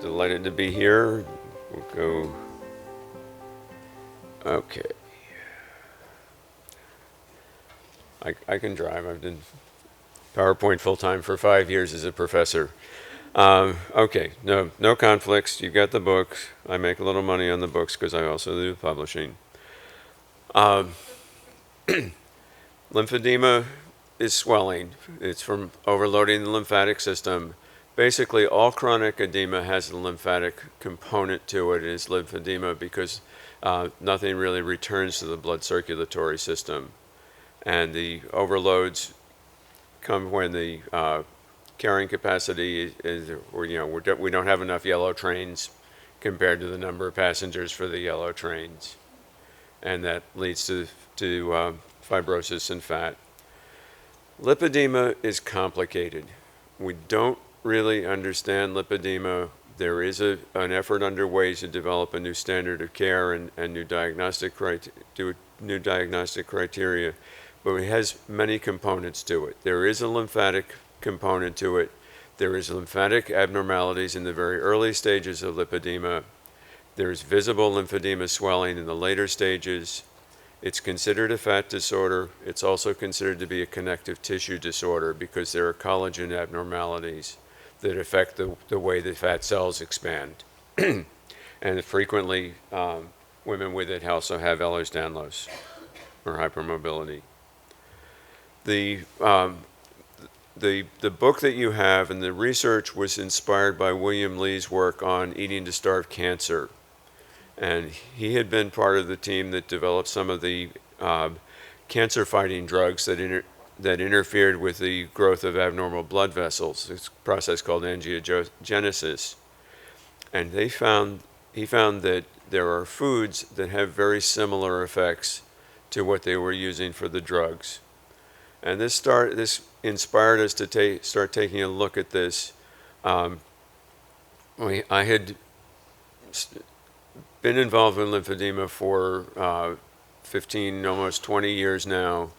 Delighted to be here. We'll go. Okay. I can drive. I've been PowerPoint full-time for 5 years as a professor. Okay, no conflicts. You've got the books. I make a little money on the books because I also do publishing. Lymphedema is swelling. It's from overloading the lymphatic system. Basically, all chronic edema has a lymphatic component to it. It is lymphedema because nothing really returns to the blood circulatory system. And the overloads come when the carrying capacity is, or, we don't have enough yellow trains compared to the number of passengers for the yellow trains. And that leads to fibrosis and fat. Lipedema is complicated. We don't really understand lipedema. There is an effort underway to develop a new standard of care and new diagnostic criteria, but it has many components to it. There is a lymphatic component to it. There is lymphatic abnormalities in the very early stages of lipedema. There's visible lymphedema swelling in the later stages. It's considered a fat disorder. It's also considered to be a connective tissue disorder because there are collagen abnormalities that affect the way the fat cells expand. And frequently, women with it also have Ehlers-Danlos or hypermobility. The book that you have and the research was inspired by William Lee's work on eating to starve cancer. And he had been part of the team that developed some of the cancer-fighting drugs that interfered with the growth of abnormal blood vessels. It's a process called angiogenesis. And he found that there are foods that have very similar effects to what they were using for the drugs. And this inspired us to start taking a look at this. I had been involved in lymphedema for 15, almost 20 years now.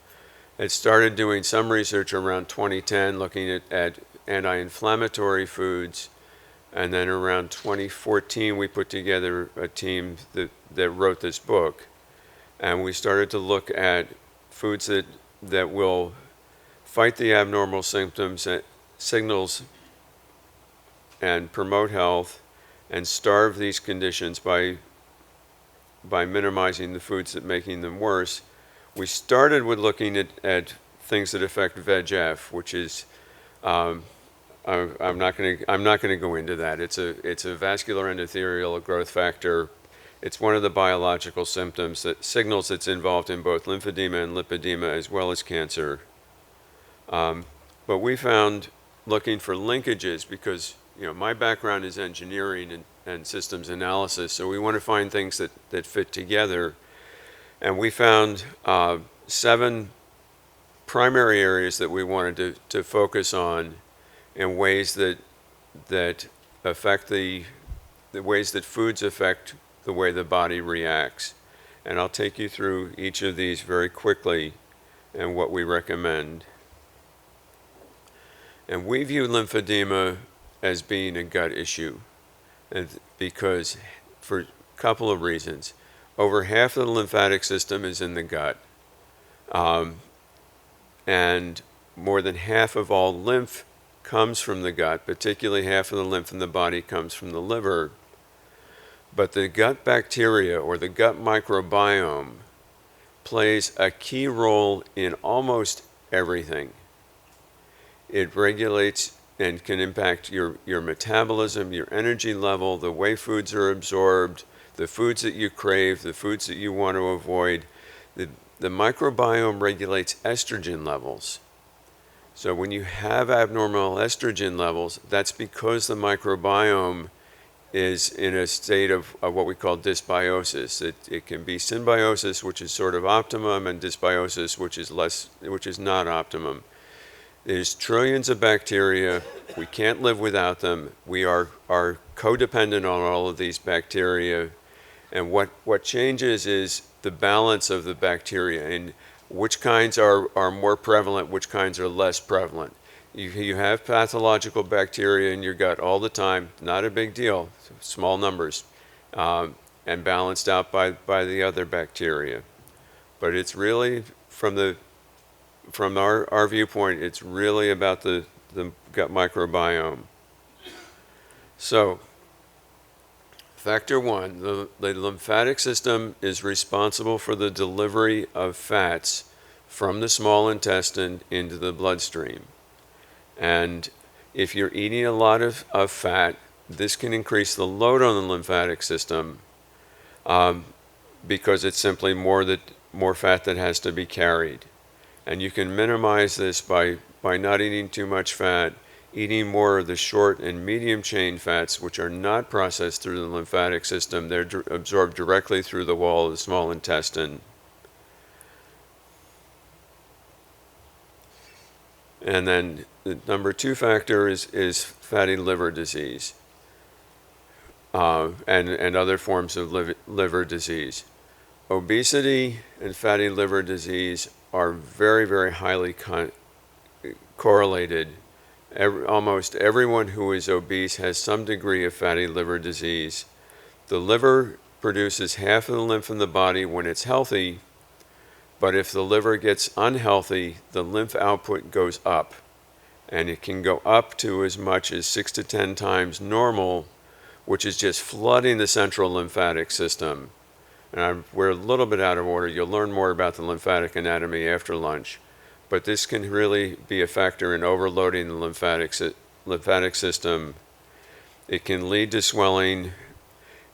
I started doing some research around 2010 looking at anti-inflammatory foods. And then around 2014, we put together a team that wrote this book. And we started to look at foods that will fight the abnormal symptoms, signals, and promote health, and starve these conditions by minimizing the foods that making them worse. We started with looking at things that affect VEGF, which is I'm not going to go into that. It's a vascular endothelial growth factor. It's one of the biological symptoms that signals it's involved in both lymphedema and lipedema as well as cancer. But we found looking for linkages because my background is engineering and systems analysis, so we want to find things that fit together. And we found 7 primary areas that we wanted to focus on in ways that affect the ways that foods affect the way the body reacts. And I'll take you through each of these very quickly and what we recommend. And we view lymphedema as being a gut issue, and because for a couple of reasons. Over half of the lymphatic system is in the gut, and more than half of all lymph comes from the gut, particularly half of the lymph in the body comes from the liver. But the gut bacteria, or the gut microbiome, plays a key role in almost everything. It regulates and can impact your metabolism, your energy level, the way foods are absorbed, the foods that you crave, the foods that you want to avoid. The microbiome regulates estrogen levels. So when you have abnormal estrogen levels, that's because the microbiome is in a state of what we call dysbiosis. It can be symbiosis, which is sort of optimum, and dysbiosis, which is not optimum. There's trillions of bacteria. We can't live without them. We are codependent on all of these bacteria. And what changes is the balance of the bacteria and which kinds are more prevalent, which kinds are less prevalent. you have pathological bacteria in your gut all the time, not a big deal, small numbers, and balanced out by the other bacteria. But it's really, from our viewpoint, it's really about the gut microbiome. So, factor one, the lymphatic system is responsible for the delivery of fats from the small intestine into the bloodstream. And if you're eating a lot of fat, this can increase the load on the lymphatic system because it's simply more fat that has to be carried. And you can minimize this by not eating too much fat, eating more of the short and medium chain fats, which are not processed through the lymphatic system. They're absorbed directly through the wall of the small intestine. And then the number two factor is fatty liver disease and other forms of liver disease. Obesity and fatty liver disease are very, very highly correlated. Almost everyone who is obese has some degree of fatty liver disease. The liver produces half of the lymph in the body when it's healthy, but if the liver gets unhealthy, the lymph output goes up, and it can go up to as much as 6 to 10 times normal, which is just flooding the central lymphatic system. And we're a little bit out of order. You'll learn more about the lymphatic anatomy after lunch. But this can really be a factor in overloading the lymphatic system. It can lead to swelling.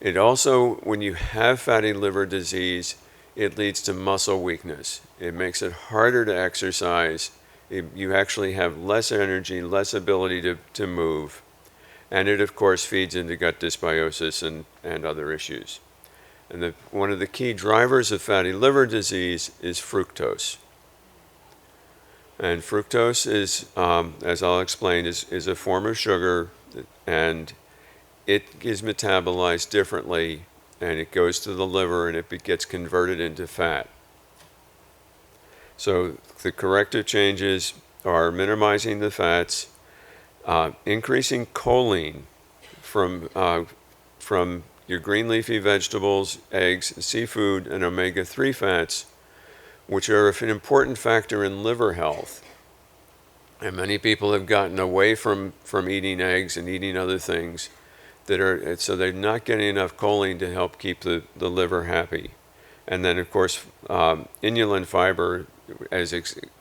It also, when you have fatty liver disease, it leads to muscle weakness. It makes it harder to exercise. You actually have less energy, less ability to move. And it, of course, feeds into gut dysbiosis and other issues. And one of the key drivers of fatty liver disease is fructose. And fructose is, as I'll explain, is a form of sugar, and it is metabolized differently, and it goes to the liver and it gets converted into fat. So the corrective changes are minimizing the fats, increasing choline from your green leafy vegetables, eggs, seafood, and omega-3 fats, which are an important factor in liver health. And many people have gotten away from eating eggs and eating other things so they're not getting enough choline to help keep the liver happy. And then, of course, inulin fiber,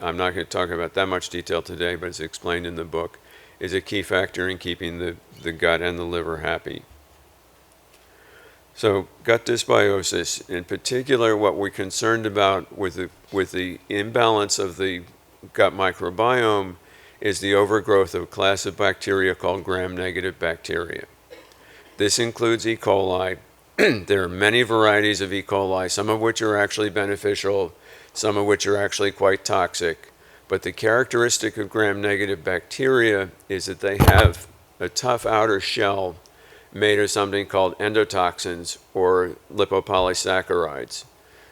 I'm not going to talk about that much detail today, but it's explained in the book, is a key factor in keeping the gut and the liver happy. So gut dysbiosis, in particular, what we're concerned about with the imbalance of the gut microbiome is the overgrowth of a class of bacteria called gram-negative bacteria. This includes E. coli. There are many varieties of E. coli, some of which are actually beneficial, some of which are actually quite toxic. But the characteristic of gram-negative bacteria is that they have a tough outer shell made of something called endotoxins or lipopolysaccharides.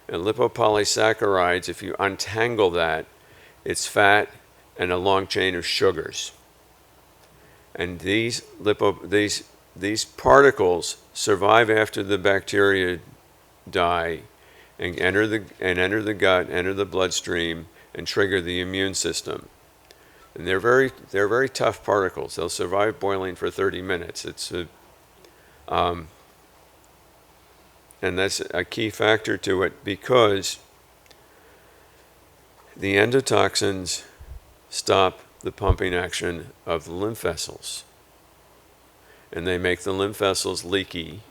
And lipopolysaccharides, if you untangle that, it's fat and a long chain of sugars. And these particles survive after the bacteria die and enter the gut, enter the bloodstream, and trigger the immune system. And they're very tough particles. They'll survive boiling for 30 minutes. And that's a key factor to it because the endotoxins stop the pumping action of the lymph vessels. And they make the lymph vessels leaky.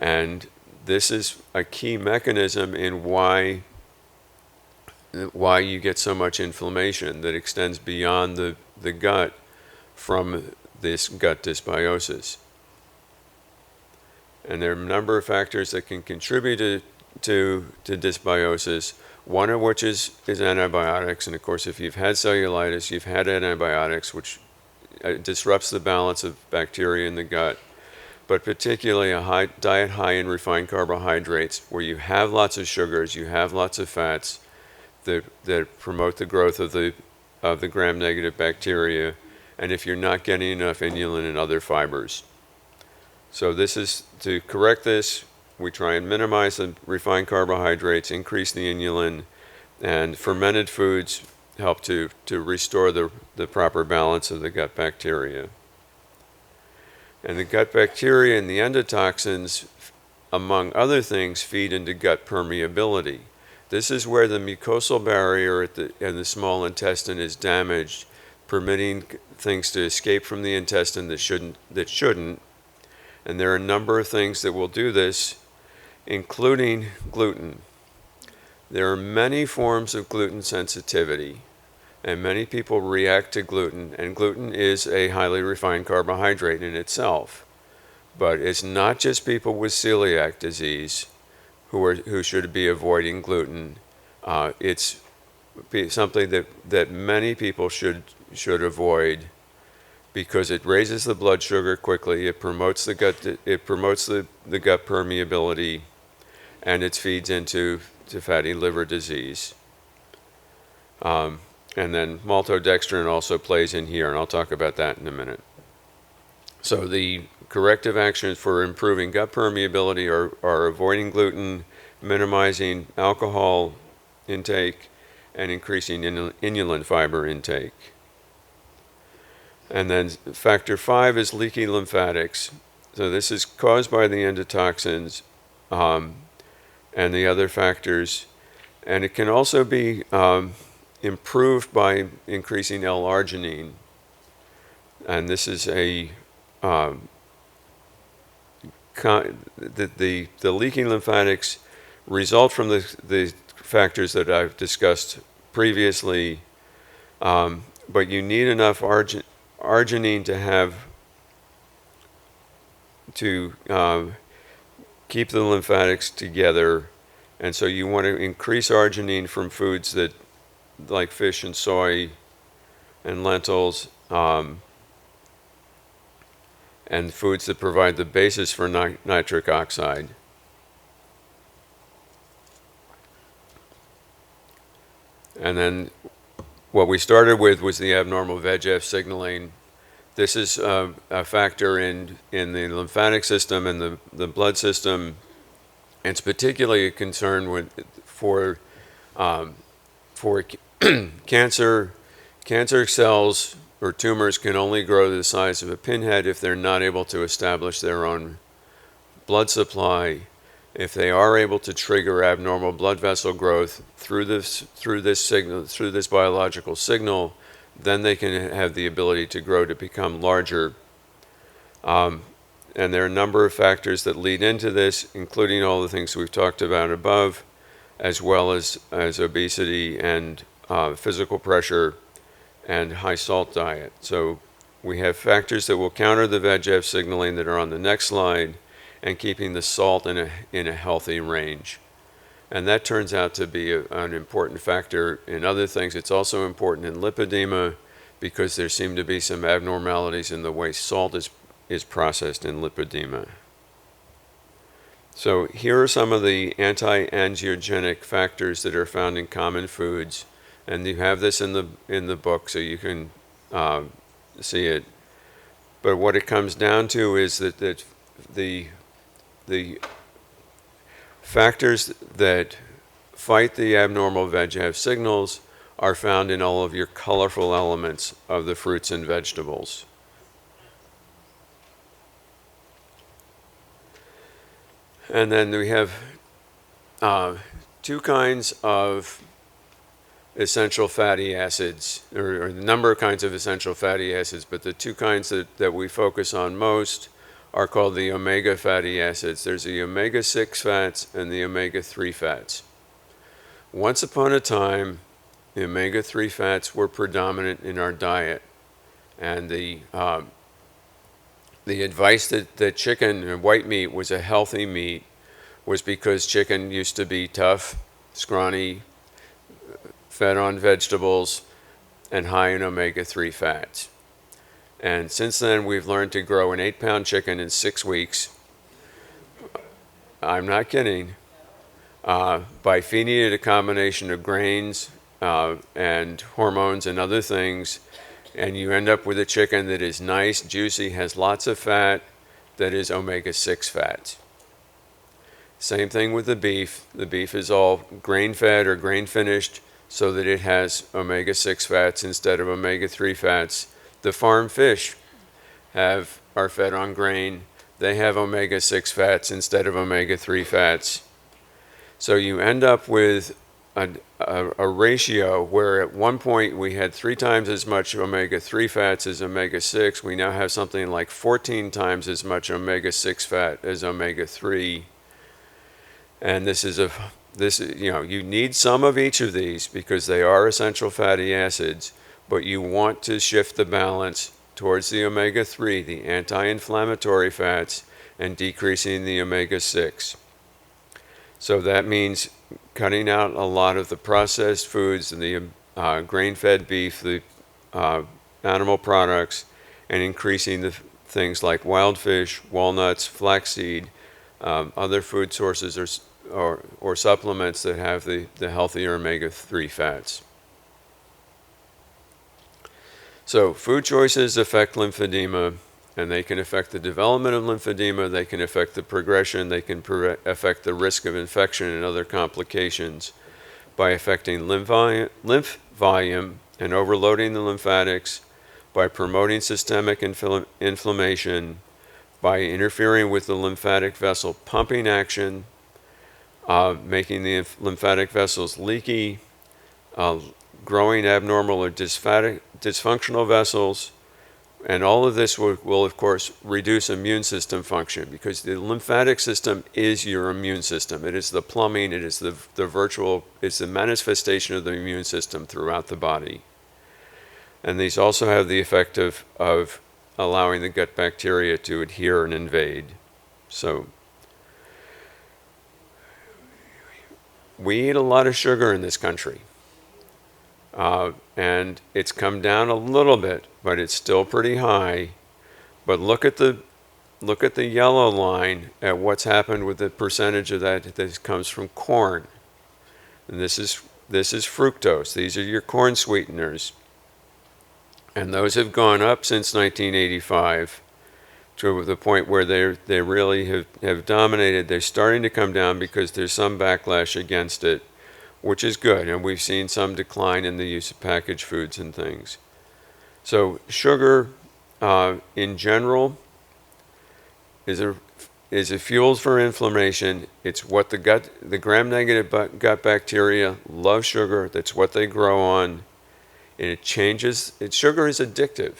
And this is a key mechanism in why you get so much inflammation that extends beyond the gut from this gut dysbiosis. And there are a number of factors that can contribute to dysbiosis, one of which is antibiotics. And of course, if you've had cellulitis, you've had antibiotics, which disrupts the balance of bacteria in the gut. But particularly a diet high in refined carbohydrates, where you have lots of sugars, you have lots of fats that promote the growth of the of the gram-negative bacteria, and if you're not getting enough inulin and other fibers. So this is, to correct this, we try and minimize the refined carbohydrates, increase the inulin, and fermented foods help to restore the proper balance of the gut bacteria. And the gut bacteria and the endotoxins, among other things, feed into gut permeability. This is where the mucosal barrier in the small intestine is damaged, permitting things to escape from the intestine that shouldn't. And there are a number of things that will do this, including gluten. There are many forms of gluten sensitivity, and many people react to gluten, and gluten is a highly refined carbohydrate in itself. But it's not just people with celiac disease who should be avoiding gluten. It's something that many people should avoid, because it raises the blood sugar quickly, it promotes the gut permeability, and it feeds into fatty liver disease. And then maltodextrin also plays in here, and I'll talk about that in a minute. So the corrective actions for improving gut permeability are avoiding gluten, minimizing alcohol intake, and increasing inulin fiber intake. And then factor 5 is leaky lymphatics. So this is caused by the endotoxins and the other factors. And it can also be improved by increasing L-arginine. And this is the leaky lymphatics result from the factors that I've discussed previously, but you need enough arginine to keep the lymphatics together, and so you want to increase arginine from foods that, like fish and soy and lentils, and foods that provide the basis for nitric oxide. And then what we started with was the abnormal VEGF signaling. This is a factor in the lymphatic system and the blood system. It's particularly a concern for cancer. Cancer cells or tumors can only grow to the size of a pinhead if they're not able to establish their own blood supply. If they are able to trigger abnormal blood vessel growth through this biological signal, then they can have the ability to grow to become larger. And there are a number of factors that lead into this, including all the things we've talked about above, as well as obesity and physical pressure and high salt diet. So we have factors that will counter the VEGF signaling that are on the next slide, and keeping the salt in a healthy range. And that turns out to be an important factor in other things. It's also important in lipedema, because there seem to be some abnormalities in the way salt is processed in lipedema. So here are some of the anti-angiogenic factors that are found in common foods, and you have this in the book so you can see it. But what it comes down to is that the factors that fight the abnormal VEGF signals are found in all of your colorful elements of the fruits and vegetables. And then we have two kinds of essential fatty acids, or a number of kinds of essential fatty acids, but the two kinds that we focus on most are called the omega fatty acids. There's the omega-6 fats and the omega-3 fats. Once upon a time, the omega-3 fats were predominant in our diet, and the advice that chicken and white meat was a healthy meat was because chicken used to be tough, scrawny, fed on vegetables, and high in omega-3 fats. And since then, we've learned to grow an 8-pound chicken in 6 weeks. I'm not kidding. By feeding it a combination of grains, and hormones and other things, and you end up with a chicken that is nice, juicy, has lots of fat, that is omega-6 fats. Same thing with the beef. The beef is all grain-fed or grain-finished so that it has omega-6 fats instead of omega-3 fats. The farm fish are fed on grain. They have omega-6 fats instead of omega-3 fats. So you end up with a ratio where at one point we had 3 times as much omega-3 fats as omega-6. We now have something like 14 times as much omega-6 fat as omega-3. And you need some of each of these because they are essential fatty acids, but you want to shift the balance towards the omega-3, the anti-inflammatory fats, and decreasing the omega-6. So that means cutting out a lot of the processed foods and the grain-fed beef, the animal products, and increasing the things like wild fish, walnuts, flaxseed, other food sources or supplements that have the healthier omega-3 fats. So food choices affect lymphedema, and they can affect the development of lymphedema, they can affect the progression, they can affect the risk of infection and other complications by affecting lymph volume and overloading the lymphatics, by promoting systemic inflammation, by interfering with the lymphatic vessel pumping action, making the lymphatic vessels leaky, growing abnormal or dysfunctional vessels, and all of this will of course reduce immune system function because the lymphatic system is your immune system. It is the plumbing, it is it's the manifestation of the immune system throughout the body. And these also have the effect of allowing the gut bacteria to adhere and invade. So we eat a lot of sugar in this country. And it's come down a little bit, but it's still pretty high. But look at the yellow line at what's happened with the percentage of that comes from corn. And this is fructose. These are your corn sweeteners. And those have gone up since 1985 to the point where they really have dominated. They're starting to come down because there's some backlash against it, which is good, and we've seen some decline in the use of packaged foods and things. So sugar, in general, is a fuel for inflammation. It's what the gram-negative gut bacteria love sugar. That's what they grow on, and it changes. Sugar is addictive.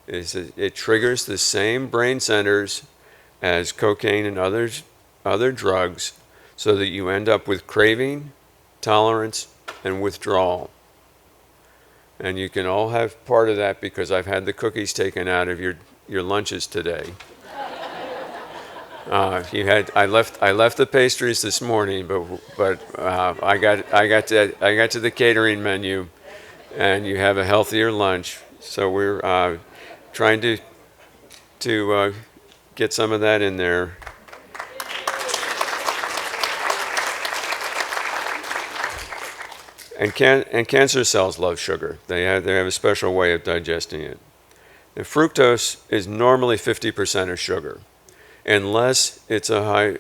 It triggers the same brain centers as cocaine and other drugs, so that you end up with craving, tolerance, and withdrawal. And you can all have part of that because I've had the cookies taken out of your lunches today. I left the pastries this morning, but I got to the catering menu, and you have a healthier lunch. So we're trying to get some of that in there. And cancer cells love sugar. They have a special way of digesting it. And fructose is normally 50% of sugar, unless it's a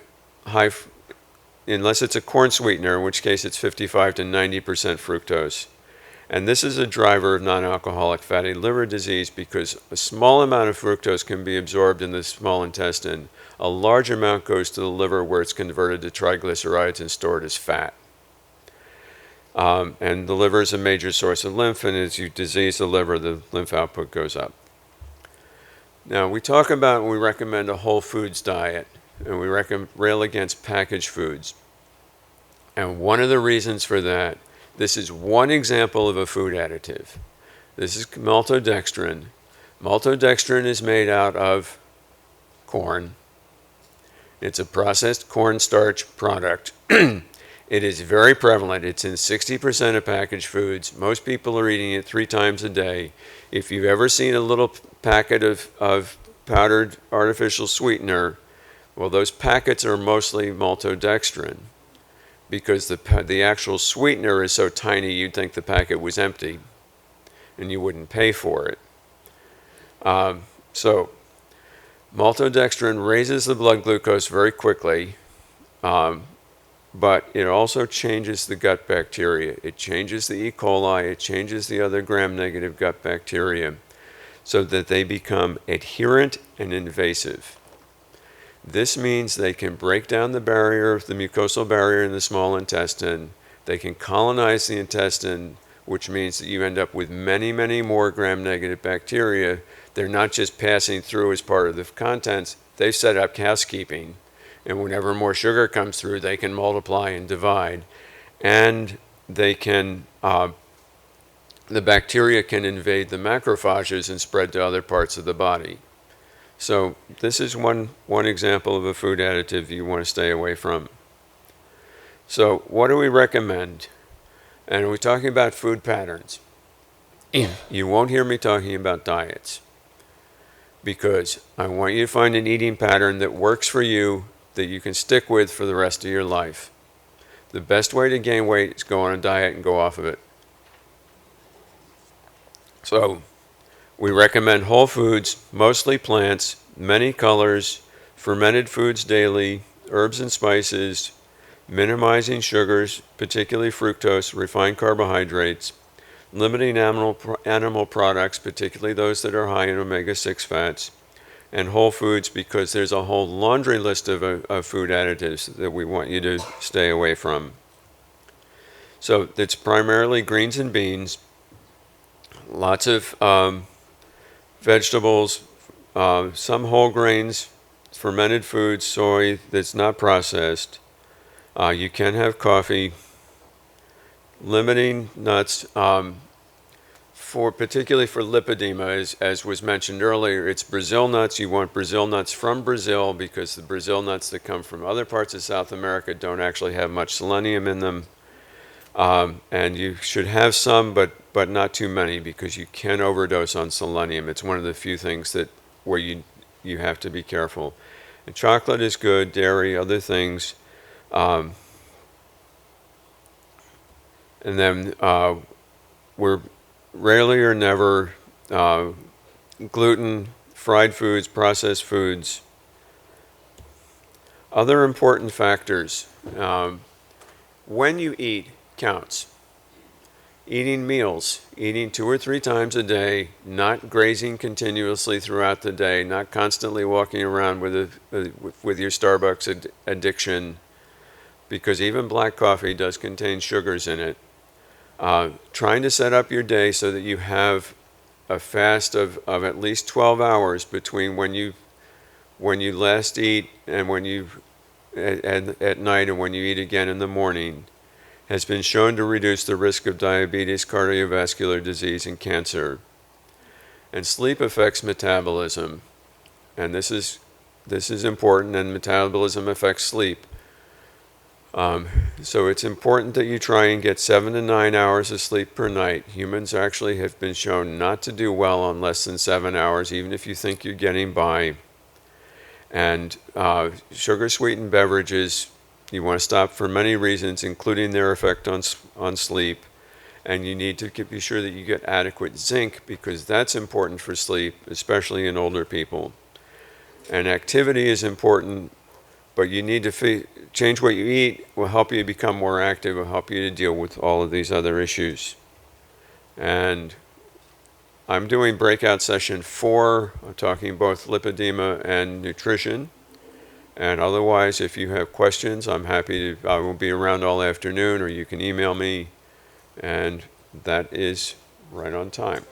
unless it's a corn sweetener, in which case it's 55 to 90% fructose. And this is a driver of non-alcoholic fatty liver disease because a small amount of fructose can be absorbed in the small intestine. A large amount goes to the liver where it's converted to triglycerides and stored as fat. And the liver is a major source of lymph, and as you disease the liver, the lymph output goes up. Now, we recommend a whole foods diet, and we rail against packaged foods. And one of the reasons for that, this is one example of a food additive. This is maltodextrin. Maltodextrin is made out of corn. It's a processed cornstarch product. It is very prevalent. It's in 60% of packaged foods. Most people are eating it 3 times a day. If you've ever seen a little packet of powdered artificial sweetener, well, those packets are mostly maltodextrin because the actual sweetener is so tiny you'd think the packet was empty and you wouldn't pay for it. So maltodextrin raises the blood glucose very quickly, but it also changes the gut bacteria. It changes the E. coli, it changes the other gram-negative gut bacteria so that they become adherent and invasive. This means they can break down the barrier, the mucosal barrier in the small intestine. They can colonize the intestine, which means that you end up with many, many more gram-negative bacteria. They're not just passing through as part of the contents. They've set up housekeeping. And whenever more sugar comes through, they can multiply and divide. And they can, the bacteria can invade the macrophages and spread to other parts of the body. So this is one example of a food additive you want to stay away from. So what do we recommend? And we're talking about food patterns. You won't hear me talking about diets because I want you to find an eating pattern that works for you, that you can stick with for the rest of your life. The best way to gain weight is go on a diet and go off of it. So we recommend whole foods, mostly plants, many colors, fermented foods daily, herbs and spices, minimizing sugars, particularly fructose, refined carbohydrates, limiting animal products, particularly those that are high in omega-6 fats, and whole foods because there's a whole laundry list of food additives that we want you to stay away from. So it's primarily greens and beans, lots of vegetables, some whole grains, fermented foods, soy that's not processed. You can have coffee, limiting nuts, particularly for lipedema, as was mentioned earlier. It's Brazil nuts. You want Brazil nuts from Brazil because the Brazil nuts that come from other parts of South America don't actually have much selenium in them. And you should have some, but not too many because you can overdose on selenium. It's one of the few things where you have to be careful. And chocolate is good, dairy, other things. And then we're rarely or never gluten, fried foods, processed foods. Other important factors. When you eat counts. Eating meals, eating 2 or 3 times a day, not grazing continuously throughout the day, not constantly walking around with your Starbucks addiction, because even black coffee does contain sugars in it. Trying to set up your day so that you have a fast of at least 12 hours between when you last eat and when you at night and when you eat again in the morning has been shown to reduce the risk of diabetes, cardiovascular disease, and cancer. And sleep affects metabolism, and this is important, and metabolism affects sleep. So it's important that you try and get 7 to 9 hours of sleep per night. Humans actually have been shown not to do well on less than 7 hours, even if you think you're getting by. And sugar-sweetened beverages, you want to stop for many reasons, including their effect on sleep. And you need to be sure that you get adequate zinc because that's important for sleep, especially in older people. And activity is important, but you need to change what you eat will help you become more active, will help you to deal with all of these other issues. And I'm doing breakout session 4. I'm talking both lipedema and nutrition. And otherwise, if you have questions, I will be around all afternoon, or you can email me. And that is right on time.